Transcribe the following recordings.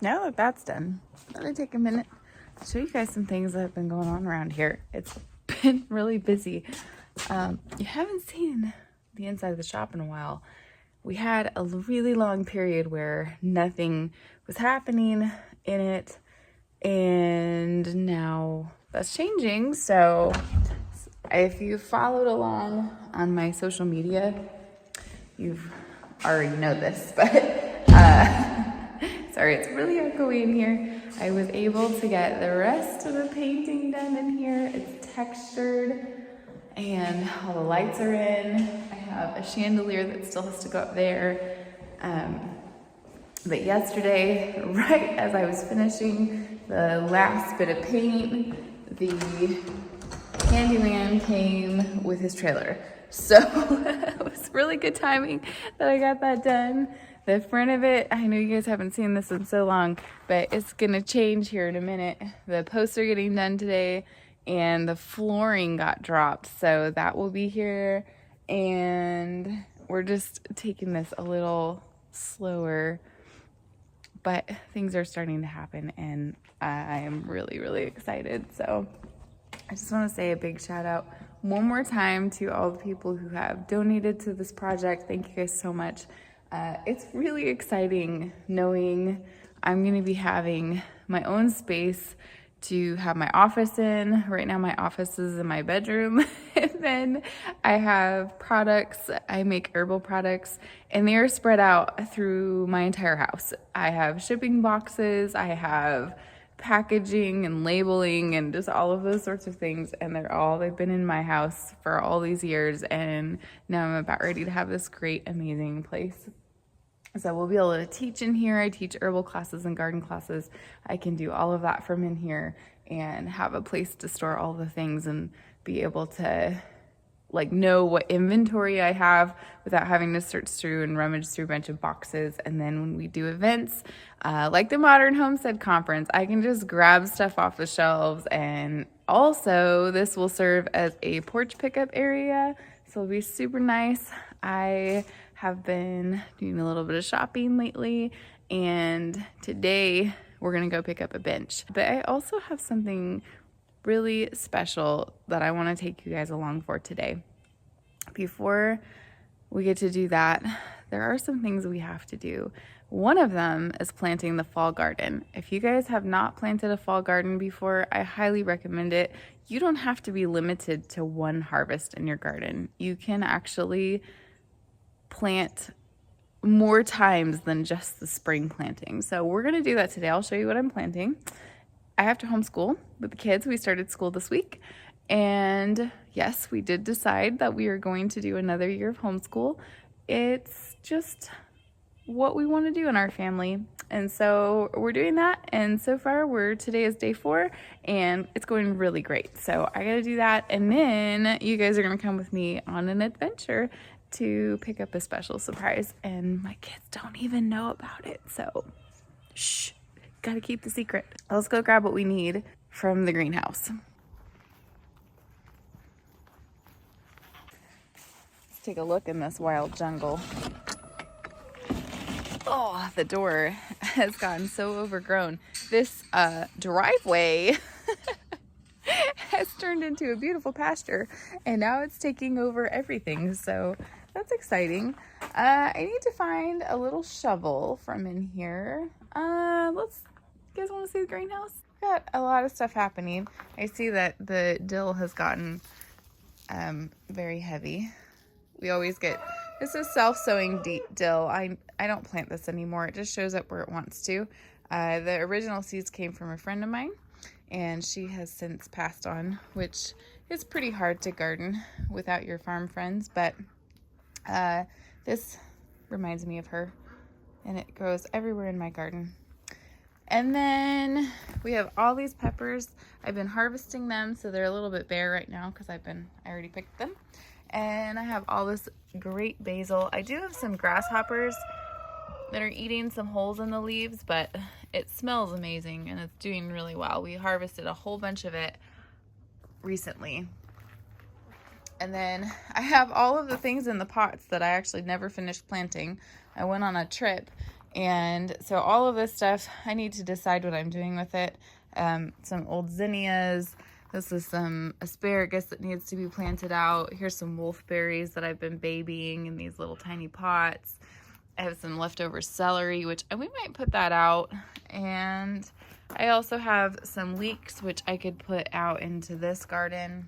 Now that that's done, I'm gonna take a minute to show you guys some things that have been going on around here. It's been really busy. You haven't seen the inside of the shop in a while. We had a really long period where nothing was happening in it, and now that's changing. So if you followed along on my social media, you've already know this, but sorry, it's really echoey in here. I was able to get the rest of the painting done in here. It's textured and all the lights are in. I have a chandelier that still has to go up there. But yesterday, right as I was finishing the last bit of paint, the handyman came with his trailer. So it was really good timing that I got that done. The front of it, I know you guys haven't seen this in so long, but it's gonna change here in a minute. The posts are getting done today and the flooring got dropped. So that will be here, and we're just taking this a little slower, but things are starting to happen and I am really, really excited. So I just want to say a big shout out one more time to all the people who have donated to this project. Thank you guys so much. It's really exciting knowing I'm going to be having my own space to have my office in. Right now my office is in my bedroom, and then I have products. I make herbal products and they are spread out through my entire house. I have shipping boxes, I have packaging and labeling and just all of those sorts of things, and they've been in my house for all these years, and now I'm about ready to have this great, amazing place. So we'll be able to teach in here. I teach herbal classes and garden classes. I can do all of that from in here and have a place to store all the things and be able to know what inventory I have without having to search through and rummage through a bunch of boxes. And then when we do events like the Modern Homestead Conference, I can just grab stuff off the shelves. And also this will serve as a porch pickup area, so it'll be super nice. I have been doing a little bit of shopping lately, and today we're gonna go pick up a bench. But I also have something really special that I want to take you guys along for today. Before we get to do that, there are some things we have to do. One of them is planting the fall garden. If you guys have not planted a fall garden before, I highly recommend it. You don't have to be limited to one harvest in your garden. You can actually plant more times than just the spring planting. So we're gonna do that today. I'll show you what I'm planting. I have to homeschool with the kids. We started school this week. And yes, we did decide that we are going to do another year of homeschool. It's just what we want to do in our family. And so we're doing that. And so far today is day 4 and it's going really great. So I got to do that. And then you guys are going to come with me on an adventure to pick up a special surprise. And my kids don't even know about it. So shh. Gotta keep the secret. Let's go grab what we need from the greenhouse. Let's take a look in this wild jungle. Oh, the door has gotten so overgrown. This driveway has turned into a beautiful pasture, and now it's taking over everything. So that's exciting. I need to find a little shovel from in here. You guys want to see the greenhouse? Got a lot of stuff happening. I see that the dill has gotten very heavy. We always get, this is self-sowing dill. I don't plant this anymore. It just shows up where it wants to. The original seeds came from a friend of mine, and she has since passed on, which is pretty hard to garden without your farm friends, but this reminds me of her, and it grows everywhere in my garden. And then we have all these peppers. I've been harvesting them, so they're a little bit bare right now because I already picked them. And I have all this great basil. I do have some grasshoppers that are eating some holes in the leaves, but it smells amazing and it's doing really well. We harvested a whole bunch of it recently. And then I have all of the things in the pots that I actually never finished planting. I went on a trip, and so all of this stuff, I need to decide what I'm doing with it. Some old zinnias. This is some asparagus that needs to be planted out. Here's some wolfberries that I've been babying in these little tiny pots. I have some leftover celery, which we might put that out. And I also have some leeks, which I could put out into this garden.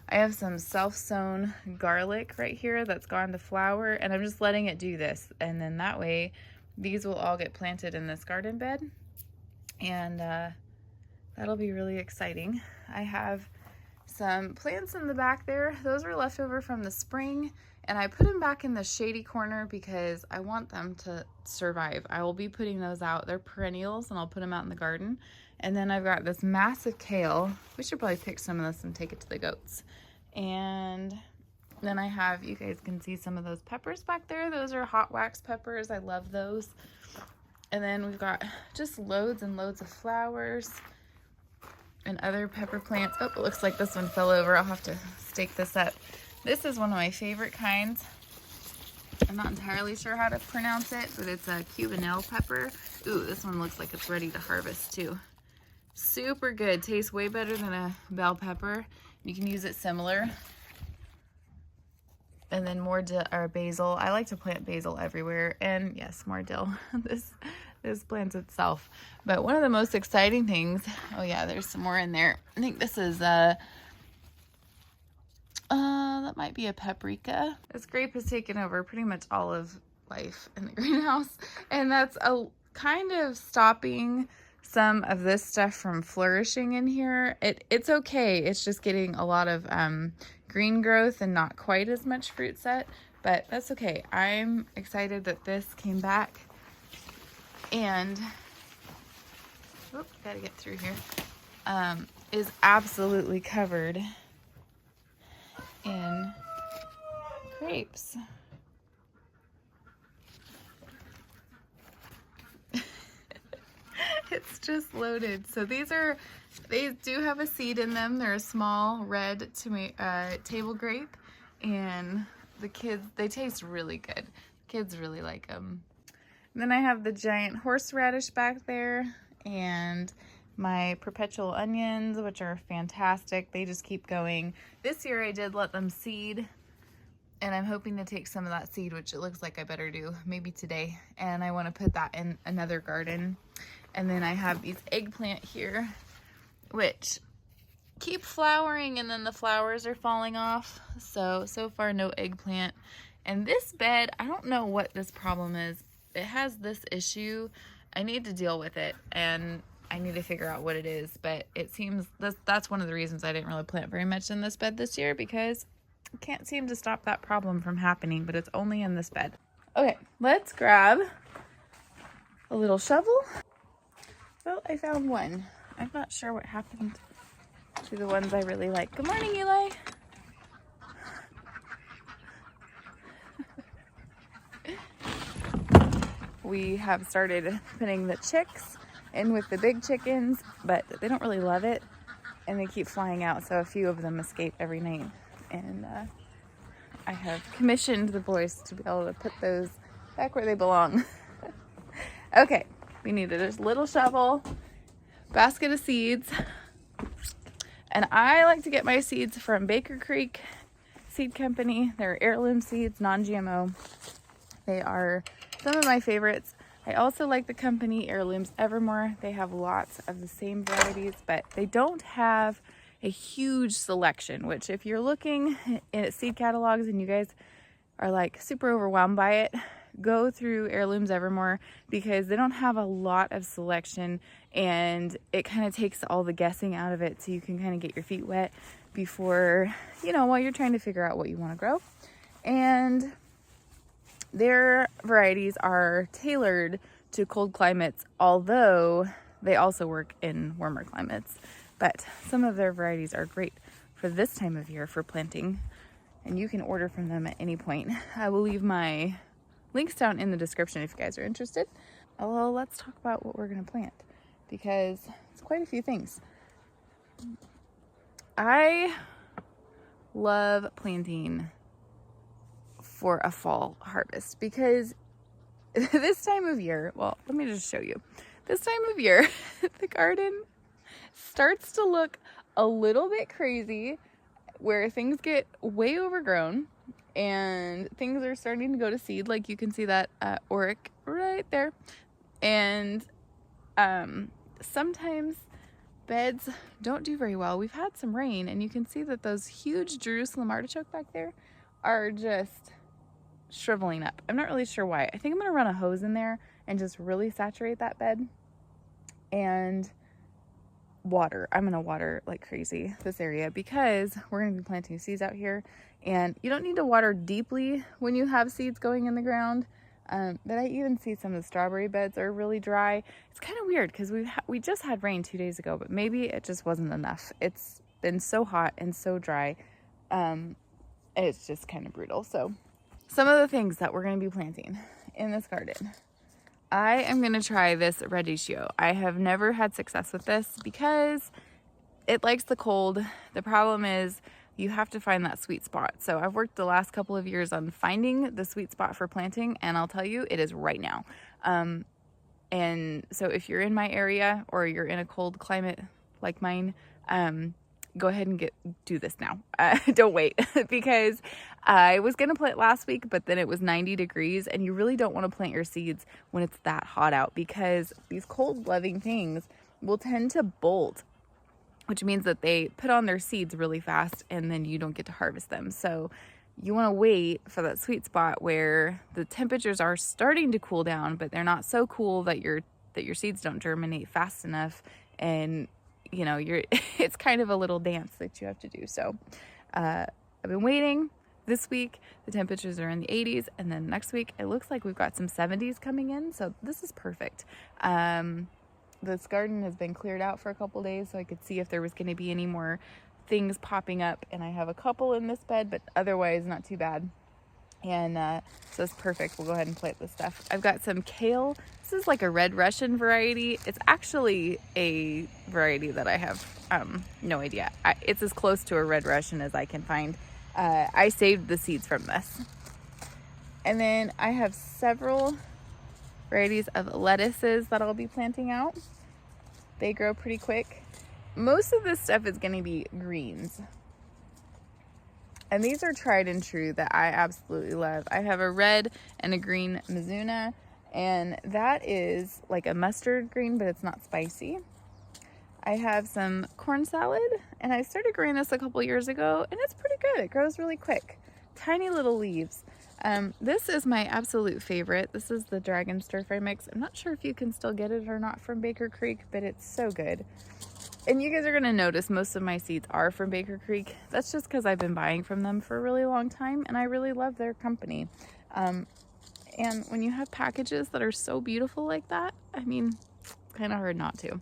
I have some self-sown garlic right here that's gone to flower, and I'm just letting it do this. And then that way, these will all get planted in this garden bed. And that'll be really exciting. I have some plants in the back there. Those are left over from the spring, and I put them back in the shady corner because I want them to survive. I will be putting those out. They're perennials, and I'll put them out in the garden. And then I've got this massive kale. We should probably pick some of this and take it to the goats. And then I have, you guys can see some of those peppers back there. Those are hot wax peppers. I love those. And then we've got just loads and loads of flowers and other pepper plants. Oh, it looks like this one fell over. I'll have to stake this up. This is one of my favorite kinds. I'm not entirely sure how to pronounce it, but it's a Cubanelle pepper. Ooh, this one looks like it's ready to harvest too. Super good. Tastes way better than a bell pepper. You can use it similar. And then more basil. I like to plant basil everywhere. And yes, more dill. This plants itself. But one of the most exciting things, oh yeah, there's some more in there. I think this is that might be a paprika. This grape has taken over pretty much all of life in the greenhouse, and that's kind of stopping some of this stuff from flourishing in here. It's okay. It's just getting a lot of green growth and not quite as much fruit set, but that's okay. I'm excited that this came back. And gotta get through here, is absolutely covered in grapes. It's just loaded. So they do have a seed in them. They're a small red table grape, and the kids, they taste really good. Kids really like them. Then I have the giant horseradish back there, and my perpetual onions, which are fantastic. They just keep going. This year I did let them seed, And I'm hoping to take some of that seed, which it looks like I better do maybe today. And I want to put that in another garden. And then I have these eggplant here, which keep flowering and then the flowers are falling off. So far no eggplant. And this bed, I don't know what this problem is. It has this issue. I need to deal with it and I need to figure out what it is. But it seems that's one of the reasons I didn't really plant very much in this bed this year, because can't seem to stop that problem from happening, but it's only in this bed. Okay, let's grab a little shovel. Well, I found one. I'm not sure what happened to the ones I really like. Good morning, Eli. We have started putting the chicks in with the big chickens, but they don't really love it and they keep flying out, so a few of them escape every night. And I have commissioned the boys to be able to put those back where they belong. Okay, we need a little shovel, basket of seeds, and I like to get my seeds from Baker Creek Seed Company. They're heirloom seeds, non-GMO. They are some of my favorites. I also like the company Heirlooms Evermore. They have lots of the same varieties, but they don't have a huge selection, which if you're looking at seed catalogs and you guys are like super overwhelmed by it, go through Heirlooms Evermore, because they don't have a lot of selection and it kind of takes all the guessing out of it, so you can kind of get your feet wet before, while you're trying to figure out what you want to grow. And their varieties are tailored to cold climates, although they also work in warmer climates. But some of their varieties are great for this time of year for planting, and you can order from them at any point. I will leave my links down in the description if you guys are interested. Well, let's talk about what we're going to plant, because it's quite a few things. I love planting for a fall harvest, because this time of year, well, let me just show you. This time of year, the garden starts to look a little bit crazy, where things get way overgrown and things are starting to go to seed. Like you can see that oric right there. And sometimes beds don't do very well. We've had some rain and you can see that those huge Jerusalem artichoke back there are just shriveling up. I'm not really sure why. I think I'm going to run a hose in there and just really saturate that bed. And water. I'm going to water like crazy this area, because we're going to be planting seeds out here, and you don't need to water deeply when you have seeds going in the ground. But I even see some of the strawberry beds are really dry. It's kind of weird because we just had rain 2 days ago, but maybe it just wasn't enough. It's been so hot and so dry. It's just kind of brutal. So some of the things that we're going to be planting in this garden. I am going to try this radicchio. I have never had success with this because it likes the cold. The problem is you have to find that sweet spot. So I've worked the last couple of years on finding the sweet spot for planting, and I'll tell you, it is right now. And so if you're in my area or you're in a cold climate like mine, go ahead and do this now. Don't wait, because I was going to plant last week, but then it was 90 degrees, and you really don't want to plant your seeds when it's that hot out, because these cold loving things will tend to bolt, which means that they put on their seeds really fast and then you don't get to harvest them. So you want to wait for that sweet spot where the temperatures are starting to cool down, but they're not so cool that your seeds don't germinate fast enough, and it's kind of a little dance that you have to do. So I've been waiting. This week the temperatures are in the 80s, and then next week it looks like we've got some 70s coming in, so this is perfect. This garden has been cleared out for a couple days so I could see if there was going to be any more things popping up, and I have a couple in this bed, but otherwise not too bad. And so it's perfect. We'll go ahead and plant this stuff. I've got some kale. This is like a red Russian variety. It's actually a variety that I have no idea. It's as close to a red Russian as I can find. I saved the seeds from this. And then I have several varieties of lettuces that I'll be planting out. They grow pretty quick. Most of this stuff is going to be greens. And these are tried and true that I absolutely love. I have a red and a green Mizuna, and that is like a mustard green, but it's not spicy. I have some corn salad, and I started growing this a couple years ago, and it's pretty good. It grows really quick. Tiny little leaves. This is my absolute favorite. This is the Dragon Stir Fry Mix. I'm not sure if you can still get it or not from Baker Creek, but it's so good. And you guys are going to notice most of my seeds are from Baker Creek. That's just because I've been buying from them for a really long time, and I really love their company. And when you have packages that are so beautiful like that, I mean, it's kind of hard not to.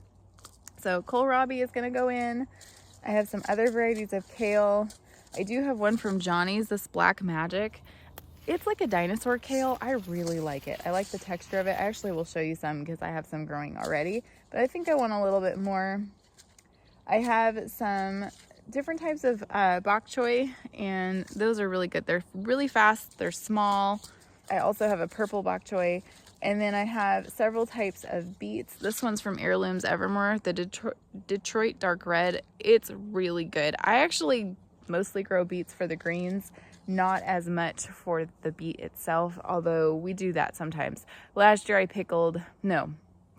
So kohlrabi is going to go in. I have some other varieties of kale. I do have one from Johnny's, this Black Magic. It's like a dinosaur kale. I really like it. I like the texture of it. I actually will show you some because I have some growing already, but I think I want a little bit more. I have some different types of bok choy, and those are really good. They're really fast. They're small. I also have a purple bok choy, and then I have several types of beets. This one's from Heirlooms Evermore, the Detroit Dark Red. It's really good. I actually mostly grow beets for the greens, not as much for the beet itself, although we do that sometimes. Last year 2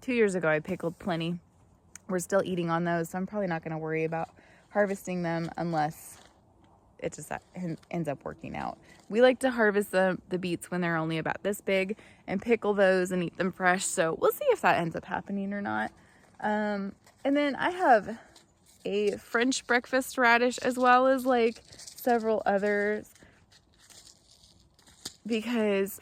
years ago I pickled plenty. We're still eating on those, so I'm probably not going to worry about harvesting them unless it just ends up working out. We like to harvest the beets when they're only about this big and pickle those and eat them fresh, so we'll see if that ends up happening or not. And then I have a French breakfast radish as well as like several others, because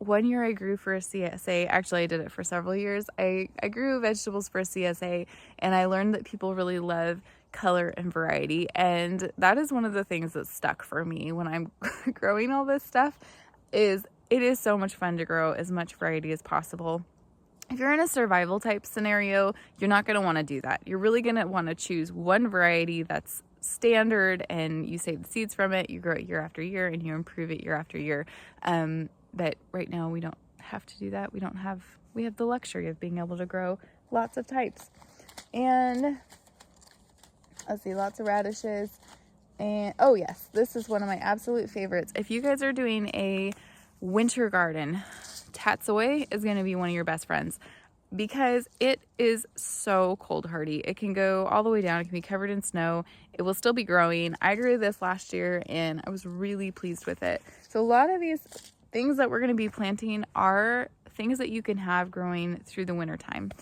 one year I grew for a CSA. Actually, I did it for several years. I grew vegetables for a CSA, and I learned that people really love color and variety. And that is one of the things that stuck for me when I'm growing all this stuff. It is so much fun to grow as much variety as possible. If you're in a survival type scenario, you're not going to want to do that. You're really going to want to choose one variety that's standard, and you save the seeds from it, you grow it year after year, and you improve it year after year. But right now we don't have to do that. We have the luxury of being able to grow lots of types. And let's see, lots of radishes. And oh yes, this is one of my absolute favorites. If you guys are doing a winter garden, tatsoi is going to be one of your best friends because it is so cold hardy. It can go all the way down. It can be covered in snow. It will still be growing. I grew this last year and I was really pleased with it. So a lot of these things that we're going to be planting are things that you can have growing through the winter time.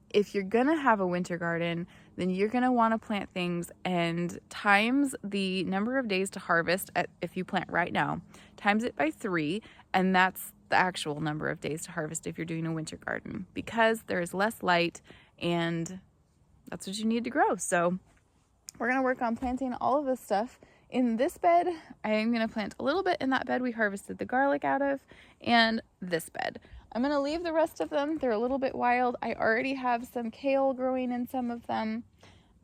If you're going to have a winter garden, then you're going to want to plant things and times the number of days to harvest if you plant right now, times it by 3, and that's the actual number of days to harvest if you're doing a winter garden, because there is less light and that's what you need to grow. So we're going to work on planting all of this stuff in this bed. I am going to plant a little bit in that bed we harvested the garlic out of, and this bed. I'm going to leave the rest of them. They're a little bit wild. I already have some kale growing in some of them.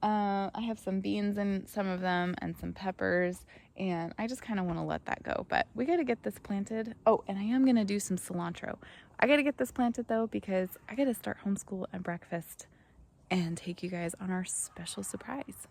I have some beans in some of them and some peppers, and I just kind of want to let that go. But we got to get this planted. Oh, and I am going to do some cilantro. I got to get this planted though, because I got to start homeschool and breakfast and take you guys on our special surprise.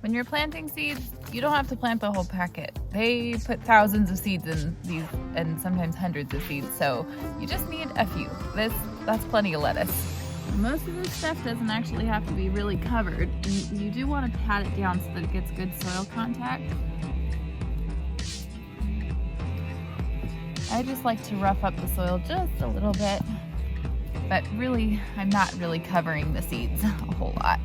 When you're planting seeds, you don't have to plant the whole packet. They put thousands of seeds in these, and sometimes hundreds of seeds, so you just need a few. That's plenty of lettuce. Most of this stuff doesn't actually have to be really covered. You do want to pat it down so that it gets good soil contact. I just like to rough up the soil just a little bit, but really, I'm not really covering the seeds a whole lot.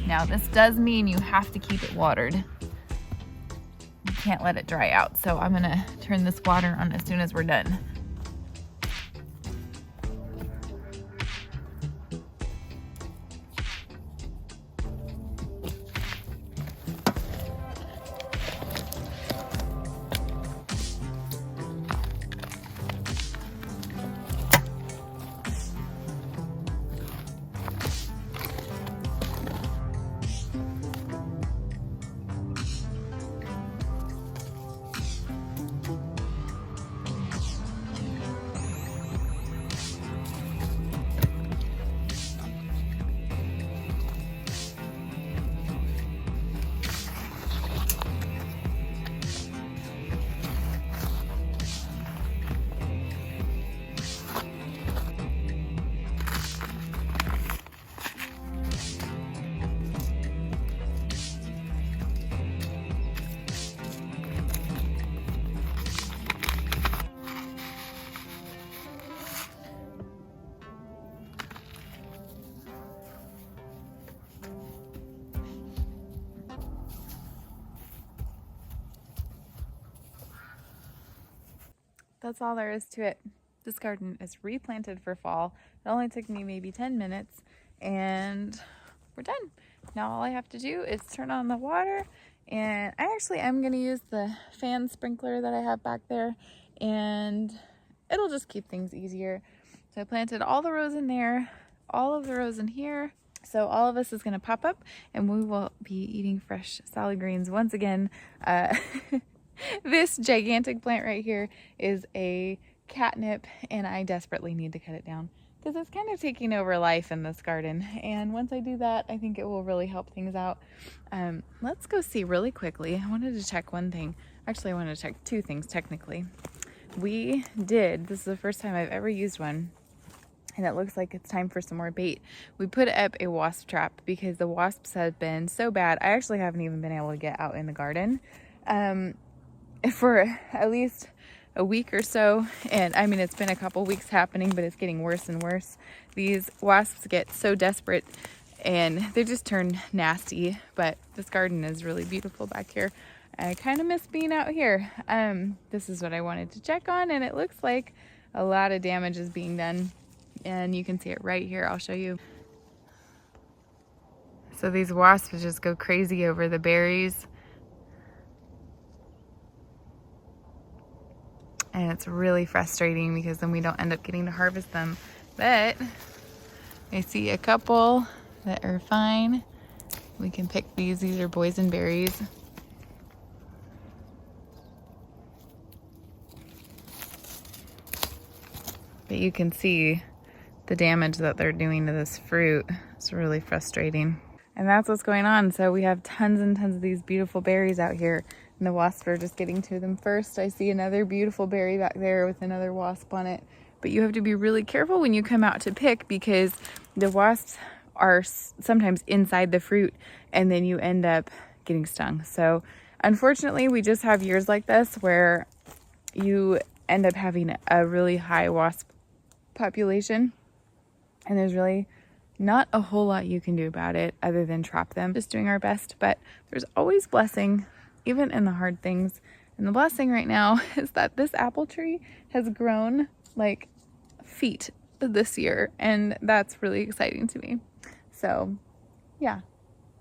Now, this does mean you have to keep it watered. You can't let it dry out, so I'm gonna turn this water on as soon as we're done. that's all there is to it. This garden is replanted for fall. It only took me maybe 10 minutes and we're done. Now all I have to do is turn on the water, and I actually am going to use the fan sprinkler that I have back there, and it'll just keep things easier. So I planted all the rows in there, all of the rows in here. So all of this is going to pop up and we will be eating fresh salad greens once again. This gigantic plant right here is a catnip, and I desperately need to cut it down because it's kind of taking over life in this garden. And once I do that, I think it will really help things out. Let's go see really quickly. I wanted to check one thing. Actually, I wanted to check two things technically. This is the first time I've ever used one, and it looks like it's time for some more bait. We put up a wasp trap because the wasps have been so bad. I actually haven't even been able to get out in the garden for at least a week or so. And I mean, it's been a couple weeks happening, but it's getting worse and worse. These wasps get so desperate and they just turn nasty. But this garden is really beautiful back here. I kind of miss being out here. This is what I wanted to check on, and it looks like a lot of damage is being done. And you can see it right here. I'll show you. So these wasps just go crazy over the berries. And it's really frustrating because then we don't end up getting to harvest them. But I see a couple that are fine. We can pick these. These are boysenberries. But you can see the damage that they're doing to this fruit. It's really frustrating. And that's what's going on. So we have tons and tons of these beautiful berries out here, and the wasps are just getting to them first. I see another beautiful berry back there with another wasp on it. But you have to be really careful when you come out to pick, because the wasps are sometimes inside the fruit and then you end up getting stung. So unfortunately, we just have years like this where you end up having a really high wasp population, and there's really not a whole lot you can do about it other than trap them. Just doing our best, but there's always blessing, even in the hard things. And the blessing right now is that this apple tree has grown like feet this year, and that's really exciting to me. So yeah,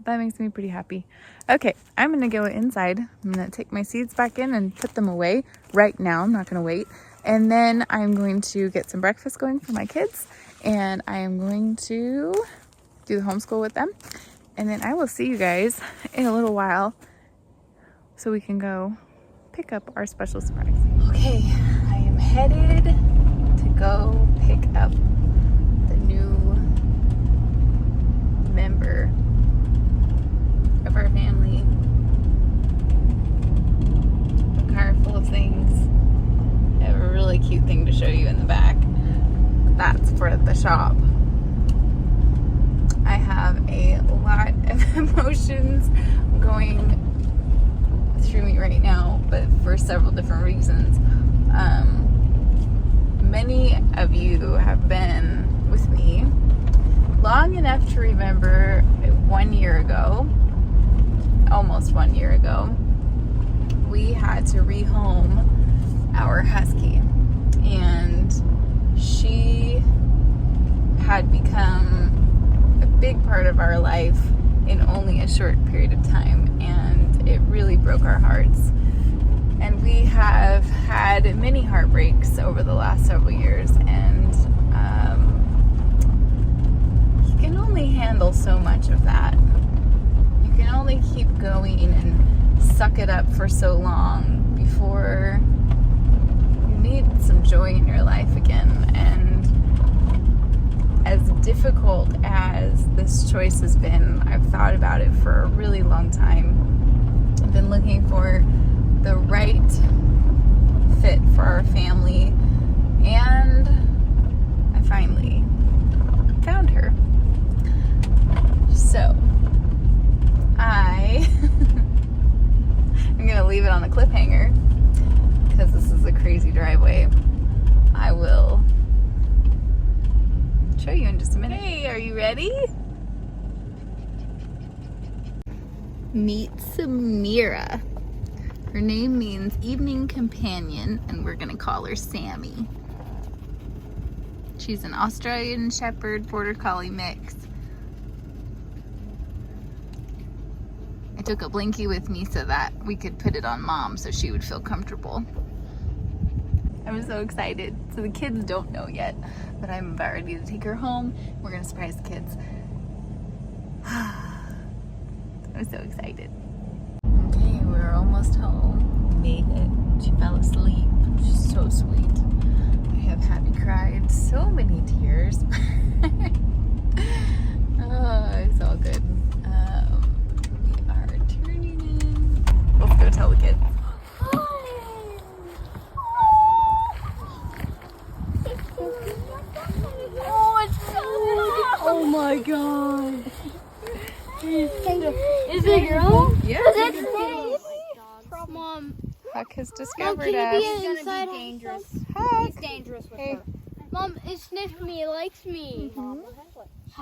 that makes me pretty happy. Okay, I'm gonna go inside. I'm gonna take my seeds back in and put them away right now. I'm not gonna wait. And then I'm going to get some breakfast going for my kids, and I am going to do the homeschool with them. And then I will see you guys in a little while so we can go pick up our special surprise. Okay, I am headed to go pick up the new member of our family. A car full of things. I have a really cute thing to show you in the back. That's for the shop. I have a lot of emotions going through me right now, but for several different reasons. Many of you have been with me long enough to remember 1 year ago, almost 1 year ago, we had to rehome our husky, and she had become a big part of our life in only a short period of time, and it really broke our hearts. And we have had many heartbreaks over the last several years, and you can only handle so much of that. You can only keep going and suck it up for so long before you need some joy in your life again. And as difficult as this choice has been, I've thought about it for a really long time. I've been looking for the right fit for our family, and I finally found her. So I'm gonna leave it on a cliffhanger because this is a crazy driveway. I will show you in just a minute. Hey, are you ready? Meet Samira. Her name means evening companion, and we're gonna call her Sammy. She's an Australian Shepherd Border Collie mix. I took a blankie with me so that we could put it on Mom so she would feel comfortable. I'm so excited. So the kids don't know yet, but I'm about ready to take her home. We're gonna surprise the kids. I'm so excited. Okay, we're almost home. We made it. She fell asleep. She's so sweet. I have happy cried so many tears. Oh, it's all good. We are turning in. Let's go tell the kids. Oh my god. Is it a girl? Yeah. That's Mom. Huck has Mom, discovered can us. you be inside? It's dangerous. Huck. He's dangerous with her. Mom, it sniffed me. It likes me.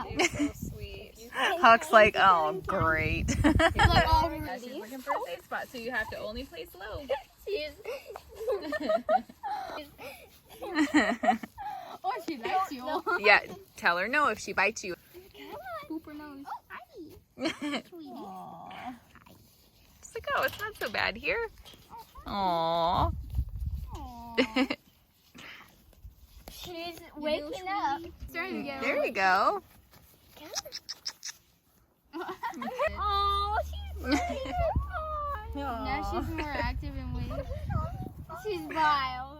She's so sweet. Huck's like, oh, great. He's like, oh, She's looking for a safe spot, so you have to only place low. Oh, she likes you. Yeah, tell her no if she bites you. Poop her nose. Aww. Just like, oh, it's not so bad here. Aww. She's waking up. Starting to get There you go. Oh, she's now she's more active and waves. She's vile.